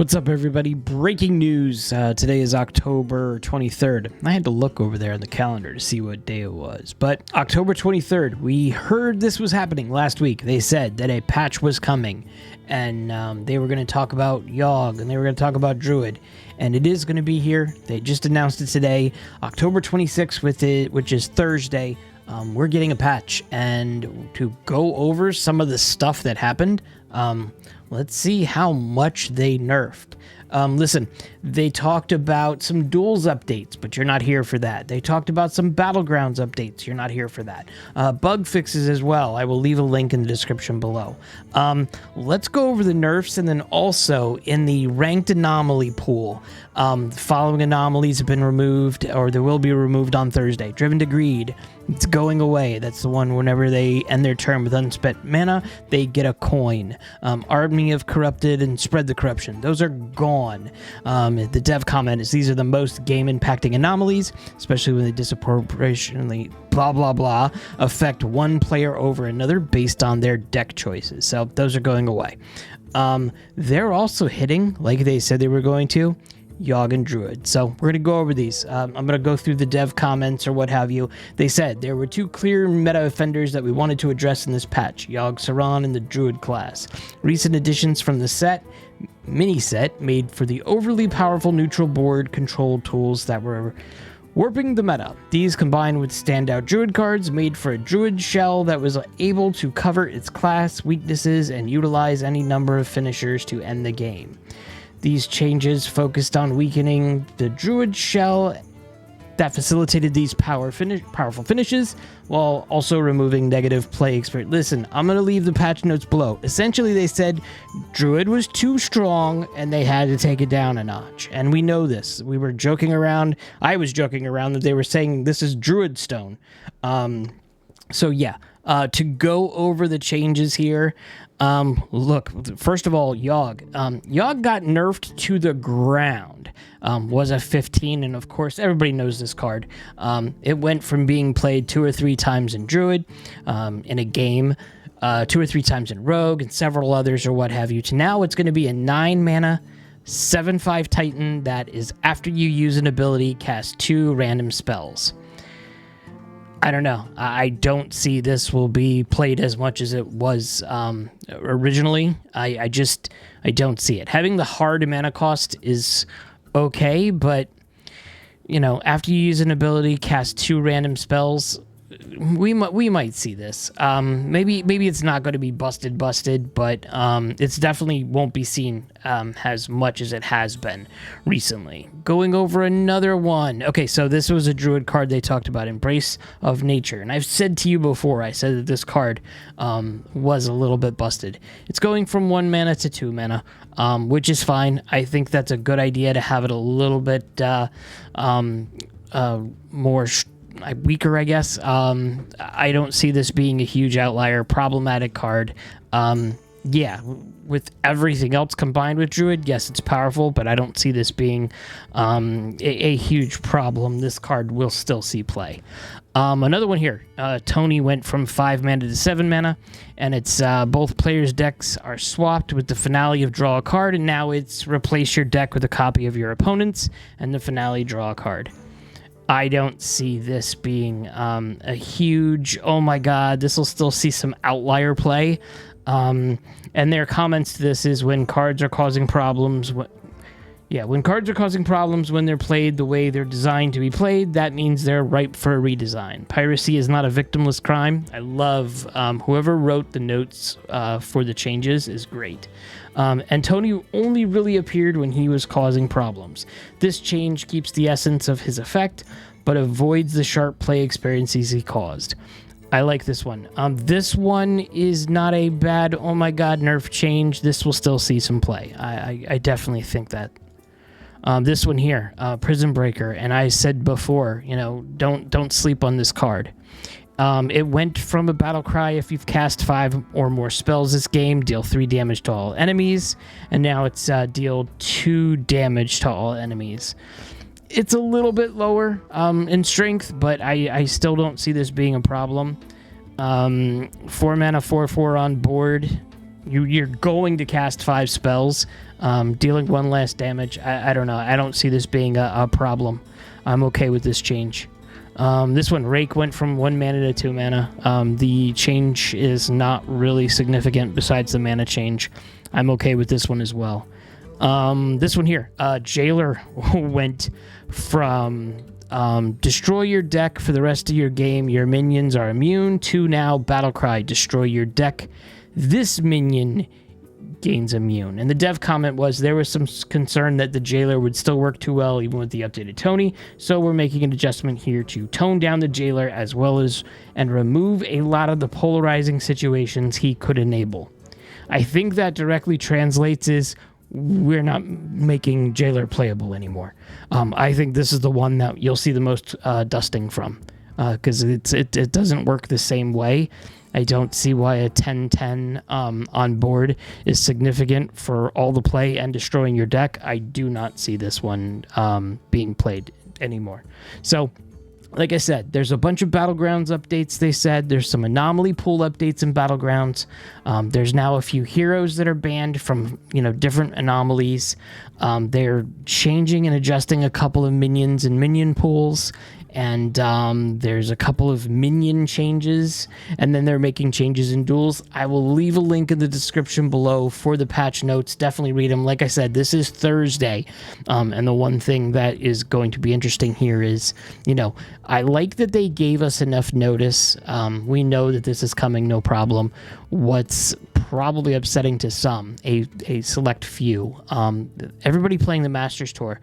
What's up, everybody? Breaking news. Today is October 23rd. I had to look over there on the calendar to see what day it was. But October 23rd, we heard this was happening last week. They said that a patch was coming, and they were going to talk about Yogg, and they were going to talk about Druid. And it is going to be here. They just announced it today, October 26th, which is Thursday. We're getting a patch. And to go over some of the stuff that happened, let's see how much they nerfed. Listen, they talked about some duels updates, but you're not here for that. They talked about some Battlegrounds updates. You're not here for that. Bug fixes as well. I will leave a link in the description below. Let's go over the nerfs, and then also in the ranked anomaly pool, the following anomalies have been removed, or they will be removed on Thursday. Driven to Greed, it's going away. That's the one whenever they end their turn with unspent mana, they get a coin. Army of Corrupted and Spread the Corruption, those are gone. The dev comment is these are the most game-impacting anomalies, especially when they disproportionately blah blah blah affect one player over another based on their deck choices. So those are going away. They're also hitting, like they said they were going to, Yogg and Druid. So we're going to go over these. I'm going to go through the dev comments or what have you. They said there were two clear meta offenders that we wanted to address in this patch, Yogg-Saron and the Druid class. Recent additions from the mini set made for the overly powerful neutral board control tools that were warping the meta. These combined with standout Druid cards made for a Druid shell that was able to cover its class weaknesses and utilize any number of finishers to end the game. These changes focused on weakening the Druid shell that facilitated these powerful finishes, while also removing negative play experience. Listen, I'm going to leave the patch notes below. Essentially, they said Druid was too strong, and they had to take it down a notch. And we know this. We were joking around. I was joking around that they were saying this is Druid Stone. So yeah, to go over the changes here, look, first of all, Yogg. Yogg got nerfed to the ground, was a 15, and of course, everybody knows this card. It went from being played 2 or 3 times in Druid, in a game, 2 or 3 times in Rogue, and several others or what have you, to now it's going to be a 9 mana, 7/5 Titan that is, after you use an ability, cast 2 random spells. I don't know. I don't see this will be played as much as it was originally. I don't see it. Having the hard mana cost is okay, but you know, after you use an ability, cast 2 random spells, we might see this. Maybe it's not going to be busted, but it's definitely won't be seen as much as it has been recently. Going over another one. Okay, so this was a Druid card they talked about, Embrace of Nature, and I've said to you before, I said that this card was a little bit busted. It's going from 1 mana to 2 mana, which is fine. I think that's a good idea to have it a little bit more weaker, I guess. I don't see this being a huge outlier, problematic card. Yeah, with everything else combined with Druid, yes, it's powerful, but I don't see this being a huge problem. This card will still see play. Another one here, Tony went from 5 mana to 7 mana, and it's both players' decks are swapped with the finale of draw a card, and now it's replace your deck with a copy of your opponent's, and the finale draw a card. I don't see this being a huge, oh my god, this will still see some outlier play. And their comments to this is when cards are causing problems. When cards are causing problems when they're played the way they're designed to be played, that means they're ripe for a redesign. Piracy is not a victimless crime. I love whoever wrote the notes for the changes is great. And Tony only really appeared when he was causing problems. This change keeps the essence of his effect, but avoids the sharp play experiences he caused. I like this one. This one is not a bad, oh my god, nerf change. This will still see some play. I definitely think that. This one here, Prison Breaker, and I said before, you know, don't sleep on this card. It went from a battle cry, if you've cast 5 or more spells this game, deal 3 damage to all enemies, and now it's deal 2 damage to all enemies. It's a little bit lower in strength, but I still don't see this being a problem. 4 mana, 4/4 on board. You're going to cast 5 spells. Dealing one less damage, I don't know. I don't see this being a problem. I'm okay with this change. This one, Rake, went from 1 mana to 2 mana. The change is not really significant besides the mana change. I'm okay with this one as well. This one here, Jailer went from destroy your deck for the rest of your game. Your minions are immune to now Battlecry, destroy your deck. This minion gains immune. And the dev comment was there was some concern that the Jailer would still work too well even with the updated Tony, so we're making an adjustment here to tone down the Jailer as well as and remove a lot of the polarizing situations he could enable. I think that directly translates is we're not making Jailer playable anymore. I think this is the one that you'll see the most dusting from because it doesn't work the same way. I don't see why a 10-10 on board is significant for all the play and destroying your deck. I do not see this one being played anymore. So, like I said, there's a bunch of Battlegrounds updates, they said. There's some anomaly pool updates in Battlegrounds. There's now a few heroes that are banned from, different anomalies. They're changing and adjusting a couple of minions and minion pools. And there's a couple of minion changes, and then they're making changes in duels. I will leave a link in the description below for the patch notes. Definitely read them. Like I said, this is Thursday, and the one thing that is going to be interesting here is, I like that they gave us enough notice. We know that this is coming, no problem. What's probably upsetting to some, a select few, everybody playing the Masters Tour,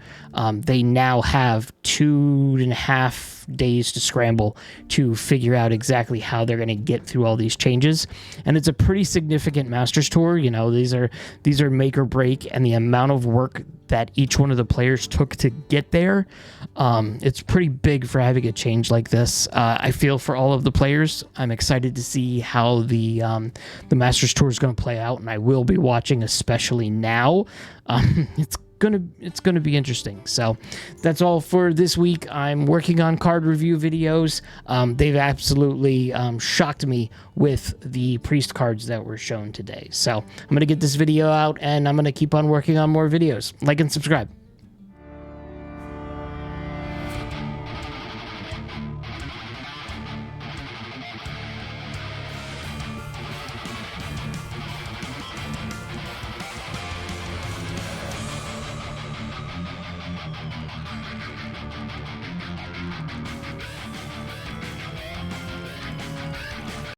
they now have 2.5 days to scramble to figure out exactly how they're going to get through all these changes, and it's a pretty significant Masters Tour. These are make or break, and the amount of work that each one of the players took to get there, it's pretty big for having a change like this. I feel for all of the players. I'm excited to see how the Masters Tour is going to play out, and I will be watching, especially now. It's gonna be interesting. So that's all for this week. I'm working on card review videos. They've absolutely shocked me with the priest cards that were shown today. So I'm gonna get this video out, and I'm gonna keep on working on more videos. Like and subscribe.